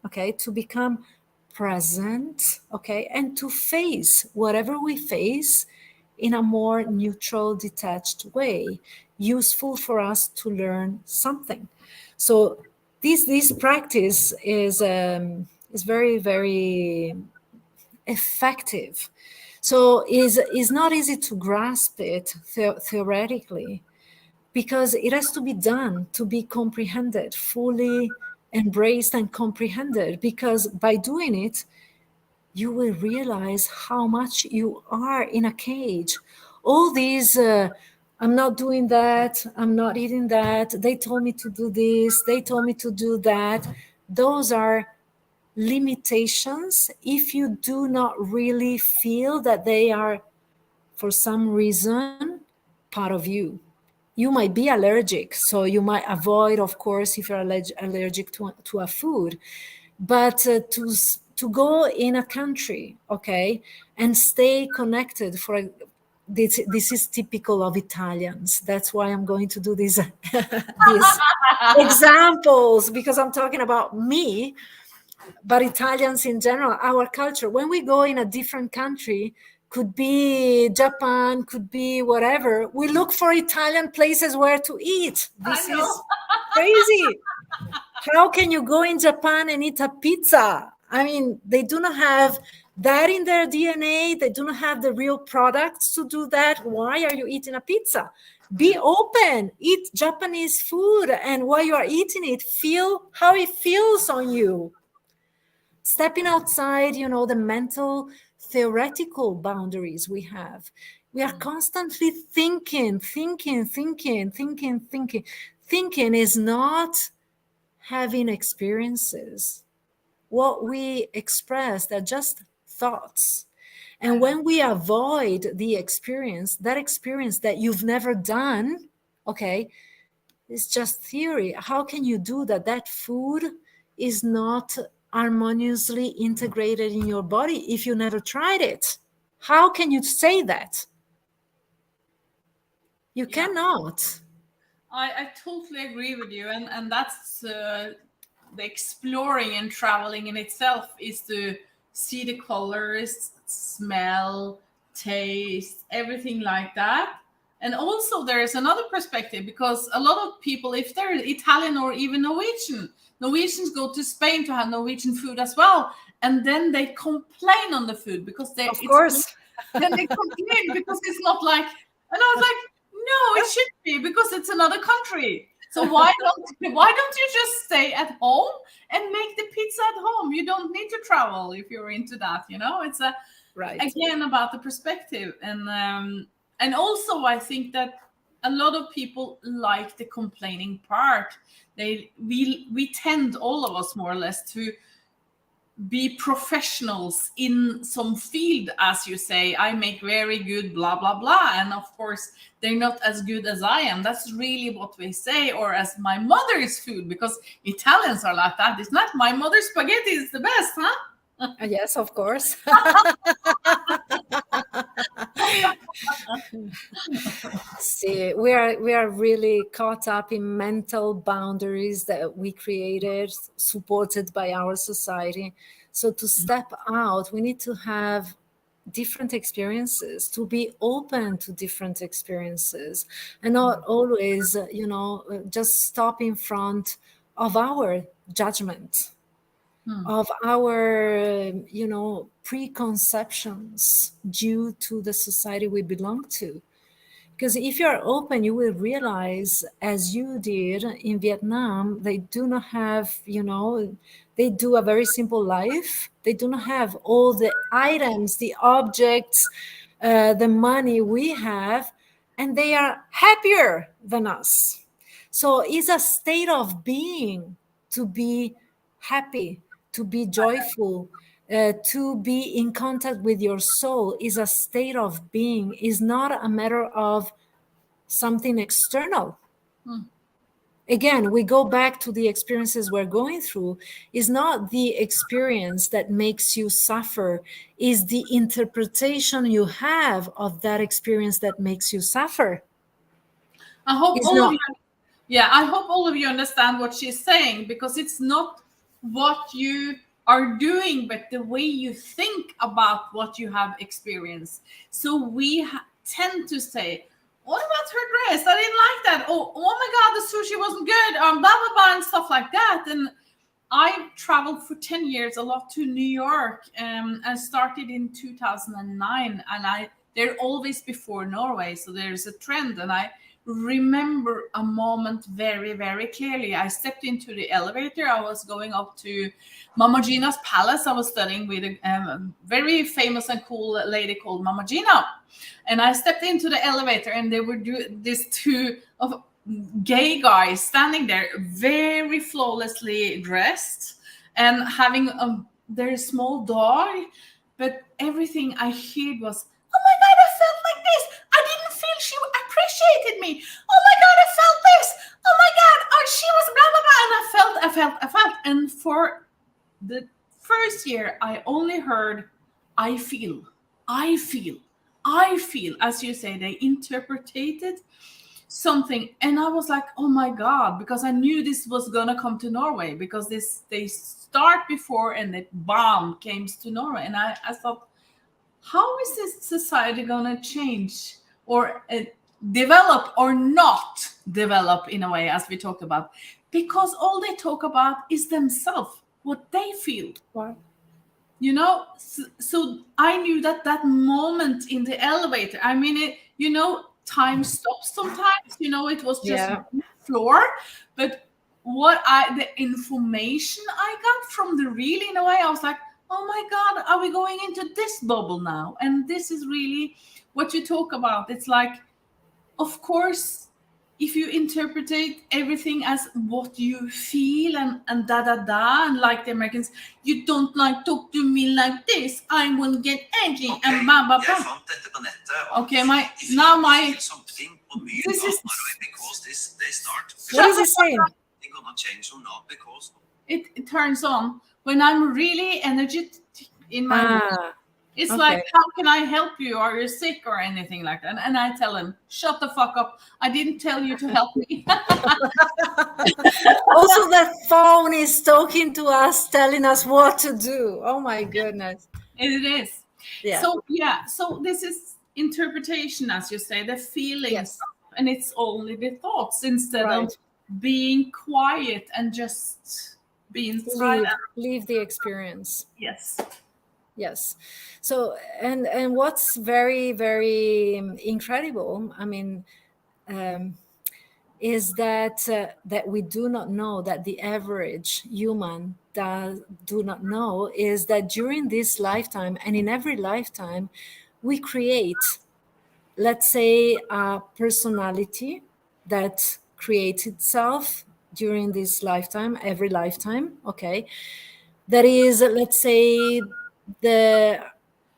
S2: okay, to become present, okay, and to face whatever we face in a more neutral, detached way, useful for us to learn something. So this practice is very, very effective. So is not easy to grasp it theoretically, because it has to be done to be comprehended, fully embraced and comprehended, because by doing it, you will realize how much you are in a cage. All these, I'm not doing that, I'm not eating that, they told me to do this, they told me to do that. Those are limitations if you do not really feel that they are, for some reason, part of you. You might be allergic, so you might avoid, of course, if you're allergic to a food. But to go in a country, okay, and stay connected for this is typical of Italians. That's why I'm going to do these examples, because I'm talking about me, but Italians in general, our culture. When we go in a different country, could be Japan, could be whatever, we look for Italian places where to eat. This is crazy. How can you go in Japan and eat a pizza? I mean, they do not have that in their DNA. They do not have the real products to do that. Why are you eating a pizza? Be open, eat Japanese food, and while you are eating it, feel how it feels on you. Stepping outside, the mental, theoretical boundaries we have. We are constantly thinking. Thinking is not having experiences. What we express are just thoughts. And when we avoid the experience, that experience that you've never done, okay, it's just theory. How can you do that? That food is not harmoniously integrated in your body if you never tried it. How can you say that? You cannot.
S1: I totally agree with you. And that's the exploring and traveling in itself, is to see the colors, smell, taste, everything like that. And also there is another perspective, because a lot of people, if they're Italian or even Norwegians go to Spain to have Norwegian food as well. And then they complain on the food because they,
S2: of course.
S1: Then they complain because it's not like, and I was like, no, it should be, because it's another country. So why don't you just stay at home and make the pizza at home? You don't need to travel if you're into that. It's again about the perspective, and also I think that a lot of people like the complaining part. We tend, all of us more or less, to be professionals in some field, as you say. I make very good blah blah blah, and of course they're not as good as I am. That's really what we say. Or as my mother's food, because Italians are like that. It's not my mother's spaghetti is the best, huh?
S2: Yes, of course. See, we are really caught up in mental boundaries that we created, supported by our society. So to step out, we need to have different experiences, to be open to different experiences, and not always, just stop in front of our judgment, of our, preconceptions due to the society we belong to. Because if you're open, you will realize, as you did in Vietnam, they do not have, they do a very simple life. They do not have all the items, the objects, the money we have, and they are happier than us. So it's a state of being to be happy, to be joyful, to be in contact with your soul. Is a state of being, is not a matter of something external. Again, we go back to the experiences we're going through. Is not the experience that makes you suffer, is the interpretation you have of that experience that makes you suffer.
S1: I hope all of you understand what she's saying, because it's not what you are doing, but the way you think about what you have experienced. So we tend to say, what about her dress? I didn't like that. Oh my God, the sushi wasn't good. Blah, blah, blah, and stuff like that. And I traveled for 10 years a lot to New York. I started in 2009, and they're always before Norway. So there's a trend. And I remember a moment very, very clearly. I stepped into the elevator. I was going up to Mama Gina's palace. I was studying with a very famous and cool lady called Mama Gina. And I stepped into the elevator, and they were these two gay guys standing there, very flawlessly dressed. and having a very small dog, but everything I heard was, oh my God, I felt like this. I didn't feel she appreciated me. Oh my God, I felt this. Oh my God, oh, she was blah, blah, blah. And I felt. And for the first year, I only heard, I feel, as you say, they interpreted something. And I was like, oh my God, because I knew this was going to come to Norway, because they start before and it bomb came to Norway. And I thought, how is this society going to change or develop or not develop in a way, as we talked about? Because all they talk about is themselves, what they feel.
S2: Wow.
S1: You know, so I knew that moment in the elevator, I mean, time stops sometimes, it was just floor, but the information I got from the reel, in a way, I was like, oh my God, are we going into this bubble now? And this is really what you talk about. It's like, of course, if you interpret everything as what you feel and da, and like the Americans, you don't like talk to me like this, I will get edgy, and blah, blah, blah. Okay, this is,
S2: what is it saying?
S1: It turns on when I'm really energetic in my work. It's like, how can I help you? Are you sick or anything like that? And I tell him, shut the fuck up. I didn't tell you to help me.
S2: Also, the phone is talking to us, telling us what to do. Oh my goodness.
S1: It is.
S2: Yeah.
S1: So this is interpretation, as you say, the feelings.
S2: Yes.
S1: And it's only the thoughts, instead of being quiet and just being silent.
S2: Leave the experience.
S1: Yes.
S2: So, and what's very, very incredible, I mean, is that we do not know, that the average human do not know, is that during this lifetime and in every lifetime, we create, let's say, a personality that creates itself during this lifetime, every lifetime, okay? That is, let's say, the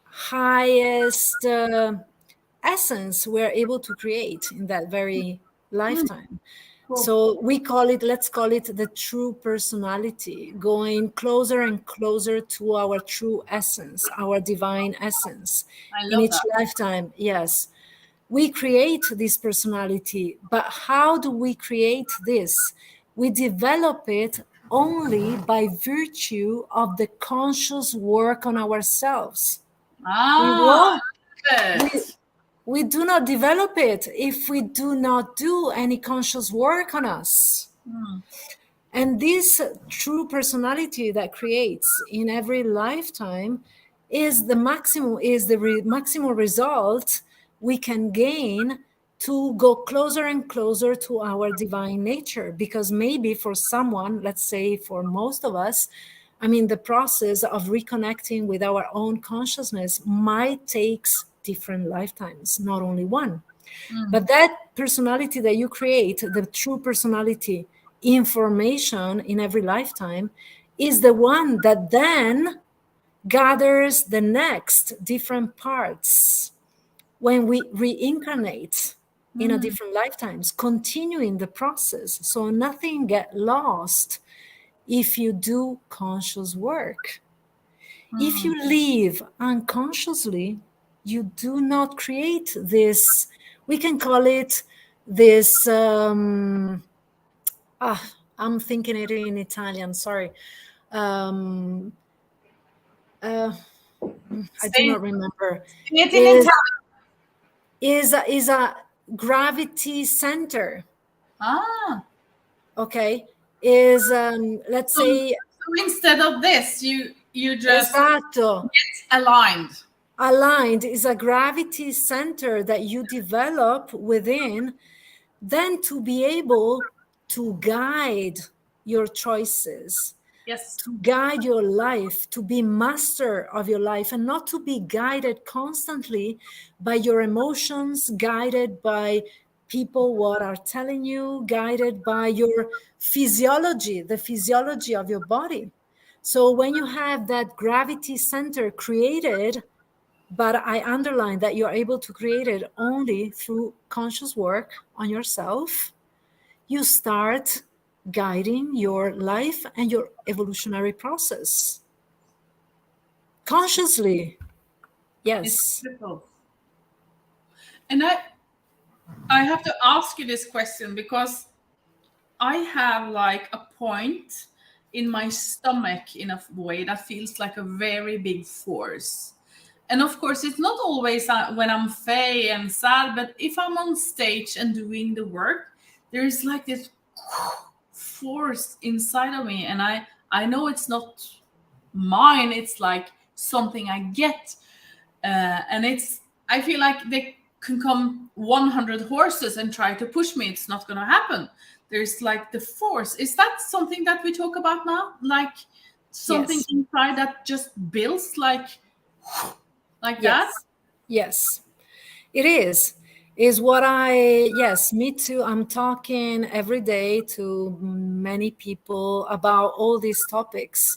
S2: highest essence we're able to create in that very lifetime. Cool. So let's call it the true personality, going closer and closer to our true essence, our divine essence. In each lifetime. Yes, we create this personality, but how do we create this? We develop it only by virtue of the conscious work on ourselves. We do not develop it if we do not do any conscious work on us. And this true personality that creates in every lifetime is the maximum result we can gain to go closer and closer to our divine nature. Because maybe for someone, let's say for most of us, I mean, the process of reconnecting with our own consciousness might take different lifetimes, not only one. But that personality that you create, the true personality information in every lifetime, is the one that then gathers the next different parts when we reincarnate in a different lifetimes, continuing the process. So nothing get lost if you do conscious work. If you live unconsciously, you do not create this, we can call it this, I'm thinking it in Italian, sorry. I do not remember. Is a gravity center. Okay. Is let's say.
S1: So instead of this, you just
S2: get
S1: aligned.
S2: Aligned is a gravity center that you develop within, then to be able to guide your choices.
S1: Yes.
S2: To guide your life, to be master of your life, and not to be guided constantly by your emotions, guided by people what are telling you, guided by your physiology, the physiology of your body. So when you have that gravity center created, but I underline that you're able to create it only through conscious work on yourself, you start guiding your life and your evolutionary process consciously.
S1: It's
S2: Yes.
S1: beautiful. And I have to ask you this question because I have like a point in my stomach in a way that feels like a very big force. And of course, it's not always when I'm fey and sad, but if I'm on stage and doing the work, there's like this force inside of me. And I know it's not mine, it's like something I get. And I feel like they can come 100 horses and try to push me. It's not going to happen. There's like the force. Is that something that we talk about now? Like something
S2: Yes.
S1: inside that just builds like that?
S2: Yes. Yes. It is. Yes, me too. I'm talking every day to many people about all these topics.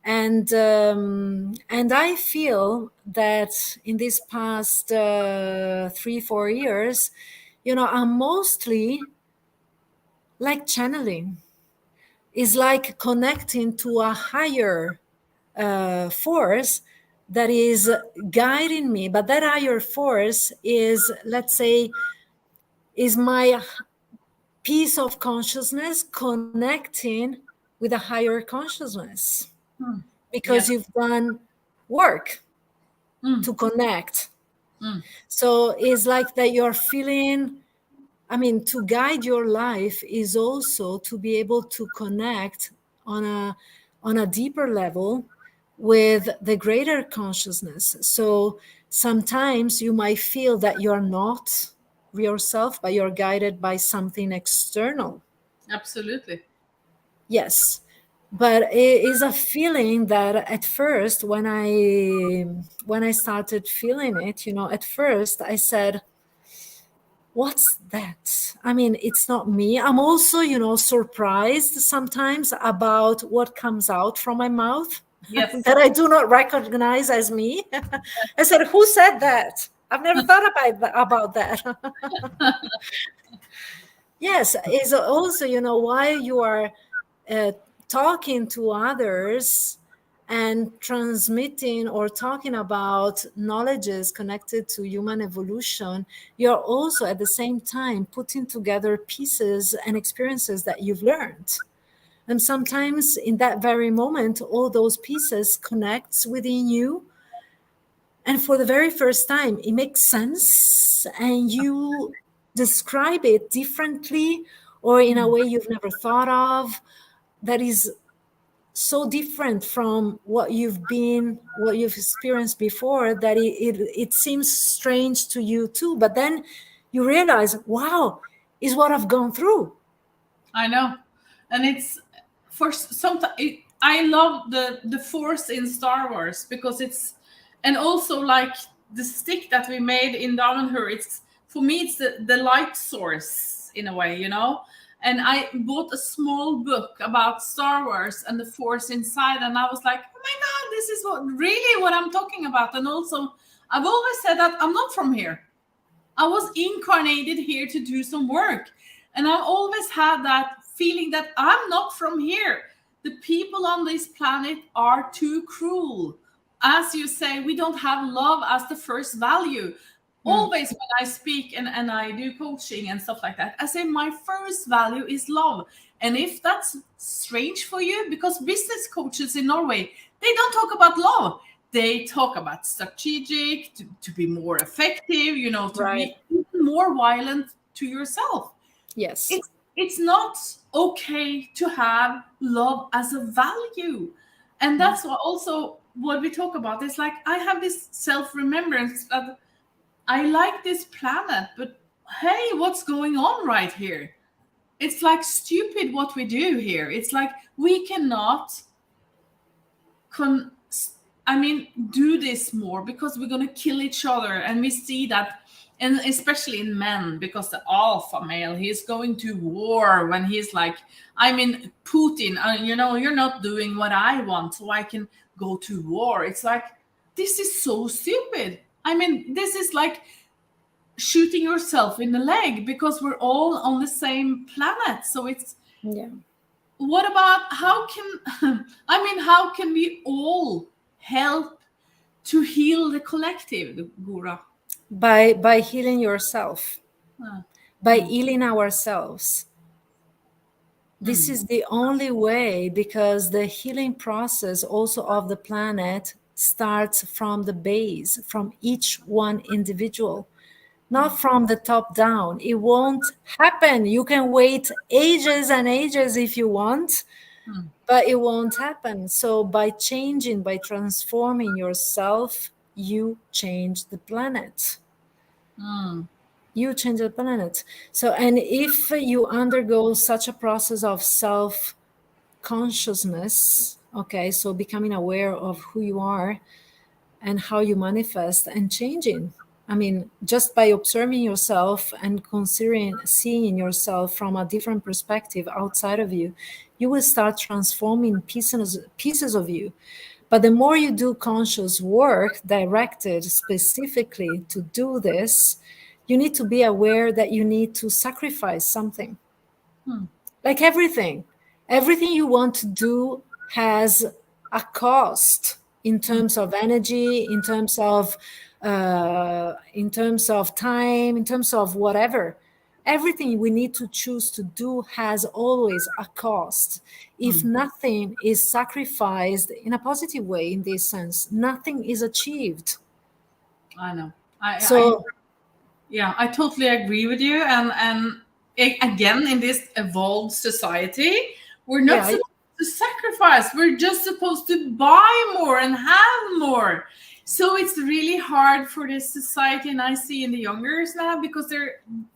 S2: And I feel that in these past 3-4 years, I'm mostly like channeling. Is like connecting to a higher force that is guiding me. But that higher force is, let's say, is my piece of consciousness connecting with a higher consciousness, because
S1: Yes.
S2: you've done work to connect. So it's like that you're feeling, to guide your life is also to be able to connect on a deeper level with the greater consciousness. So sometimes you might feel that you're not yourself, but you're guided by something external.
S1: Absolutely.
S2: Yes. But it is a feeling that at first, when I started feeling it, at first I said, what's that? It's not me. I'm also, surprised sometimes about what comes out from my mouth
S1: Yes.
S2: that I do not recognize as me. I said, who said that? I've never thought about that. Yes, is also, why you are uh, talking to others and transmitting or talking about knowledges connected to human evolution, you're also at the same time putting together pieces and experiences that you've learned. And sometimes in that very moment, all those pieces connects within you. And for the very first time, it makes sense and you describe it differently or in a way you've never thought of, that is so different from what you've experienced before, that it seems strange to you too. But then you realize, wow, is what I've gone through.
S1: I know. And it's for sometimes I love the force in Star Wars because it's, and also like the stick that we made in Damanhur, it's for me it's the light source in a way, and I bought a small book about Star Wars and the force inside, and I was like, oh my god, this is what I'm talking about. And also I've always said that I'm not from here. I was incarnated here to do some work. And I've always had that feeling that I'm not from here. The people on this planet are too cruel. As you say, we don't have love as the first value. Always when I speak and I do coaching and stuff like that, I say my first value is love. And if that's strange for you, because business coaches in Norway, they don't talk about love. They talk about strategic, to be more effective, to
S2: Right.
S1: be even more violent to yourself.
S2: Yes.
S1: It's not okay to have love as a value. And that's what also what we talk about. It's like I have this self-remembrance that I like this planet, but hey, what's going on right here? It's like stupid what we do here. It's like we cannot do this more because we're going to kill each other. And we see that and especially in men, because the alpha male, he's going to war when he's like, I mean, Putin, you're not doing what I want, so I can go to war. It's like, this is so stupid. I mean, this is like shooting yourself in the leg, because we're all on the same planet. So it's, what about how can how can we all help to heal the collective, Goura?
S2: By healing yourself, by healing ourselves. This is the only way, because the healing process also of the planet starts from the base, from each one individual, not from the top down. It won't happen. You can wait ages and ages if you want, but it won't happen. So by changing, by transforming yourself, you change the planet. You change the planet. So, and if you undergo such a process of self consciousness, okay, so becoming aware of who you are and how you manifest and changing, I mean, just by observing yourself and considering seeing yourself from a different perspective outside of you, you will start transforming pieces of you. But the more you do conscious work directed specifically to do this, you need to be aware that you need to sacrifice something. Like everything you want to do has a cost, in terms of energy, in terms of time, in terms of whatever. Everything we need to choose to do has always a cost. If nothing is sacrificed in a positive way, in this sense, nothing is achieved.
S1: I know. I totally agree with you. And again, in this evolved society, we're not supposed to sacrifice. We're just supposed to buy more and have more. So it's really hard for this society, and I see in the youngers now, because they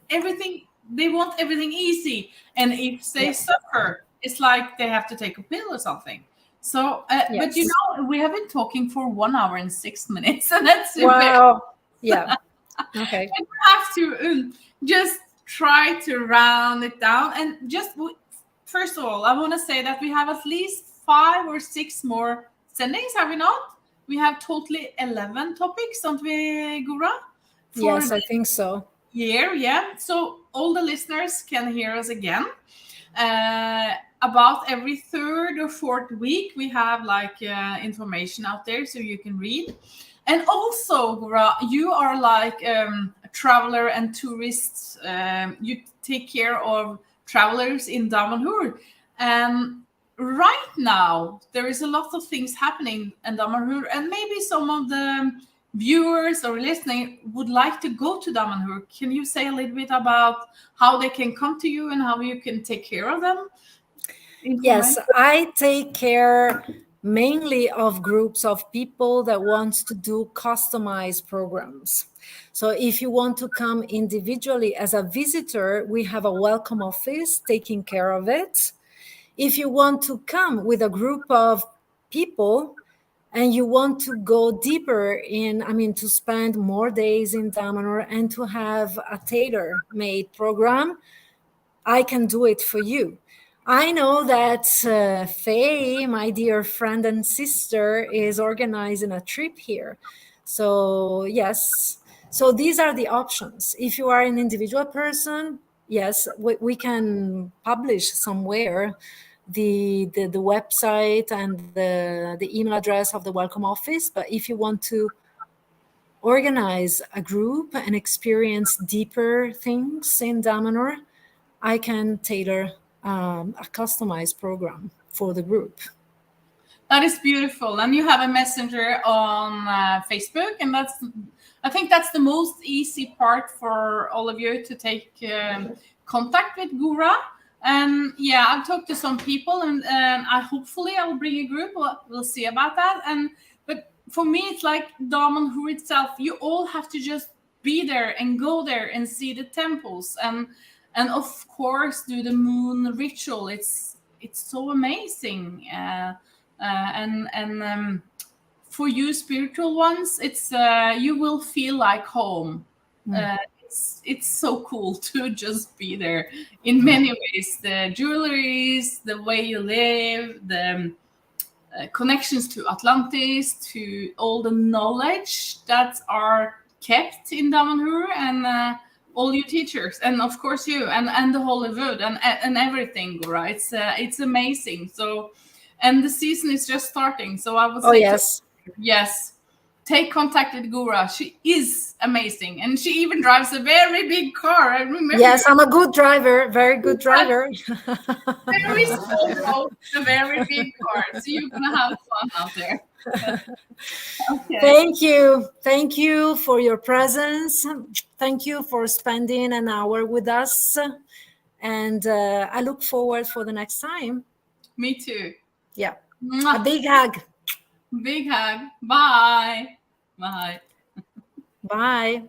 S1: want everything easy, and if they suffer, it's like they have to take a pill or something. So, but we have been talking for 1 hour and 6 minutes, and that's
S2: wow. Yeah. Okay.
S1: And you have to just try to round it down. And just first of all, I want to say that we have at least 5 or 6 more sendings, have we not? We have totally 11 topics, don't we, Goura?
S2: Yes, I think so.
S1: Yeah. So all the listeners can hear us again. About every 3rd or 4th week, we have like information out there so you can read. And also, Goura, you are like a traveler and tourist. You take care of travelers in Damanhur. Right now, there is a lot of things happening in Damanhur, and maybe some of the viewers or listening would like to go to Damanhur. Can you say a little bit about how they can come to you and how you can take care of them?
S2: Yes, I take care mainly of groups of people that want to do customized programs. So if you want to come individually as a visitor, we have a welcome office taking care of it. If you want to come with a group of people and you want to go deeper to spend more days in Damanhur and to have a tailor-made program, I can do it for you. I know that Fay, my dear friend and sister, is organizing a trip here. So yes, so these are the options. If you are an individual person, yes, we can publish somewhere the website and the email address of the welcome office. But if you want to organize a group and experience deeper things in Damanhur, I can tailor a customized program for the group.
S1: That is beautiful. And you have a messenger on Facebook, and I think that's the most easy part for all of you to take contact with Goura. And I've talked to some people, and hopefully I will bring a group. We'll see about that. But for me, it's like Damanhur itself. You all have to just be there and go there and see the temples, and of course do the moon ritual. It's so amazing. For you spiritual ones, it's you will feel like home. it's so cool to just be there in many ways. The jewelries, the way you live, the connections to Atlantis, to all the knowledge that are kept in Damanhur, and all you teachers, and of course you, and the Holy Wood, and everything, right? It's amazing. So, and the season is just starting. So I would say, yes, take contact with Goura. She is amazing, and she even drives a very big car. I remember.
S2: Yes, I'm a good driver, very good driver.
S1: Very small road, a very big car. So you're gonna have fun out there. Okay.
S2: Thank you for your presence. Thank you for spending an hour with us, and I look forward for the next time.
S1: Me too.
S2: Yeah.
S1: Mwah.
S2: A big hug.
S1: Big hug. Bye. Bye.
S2: Bye.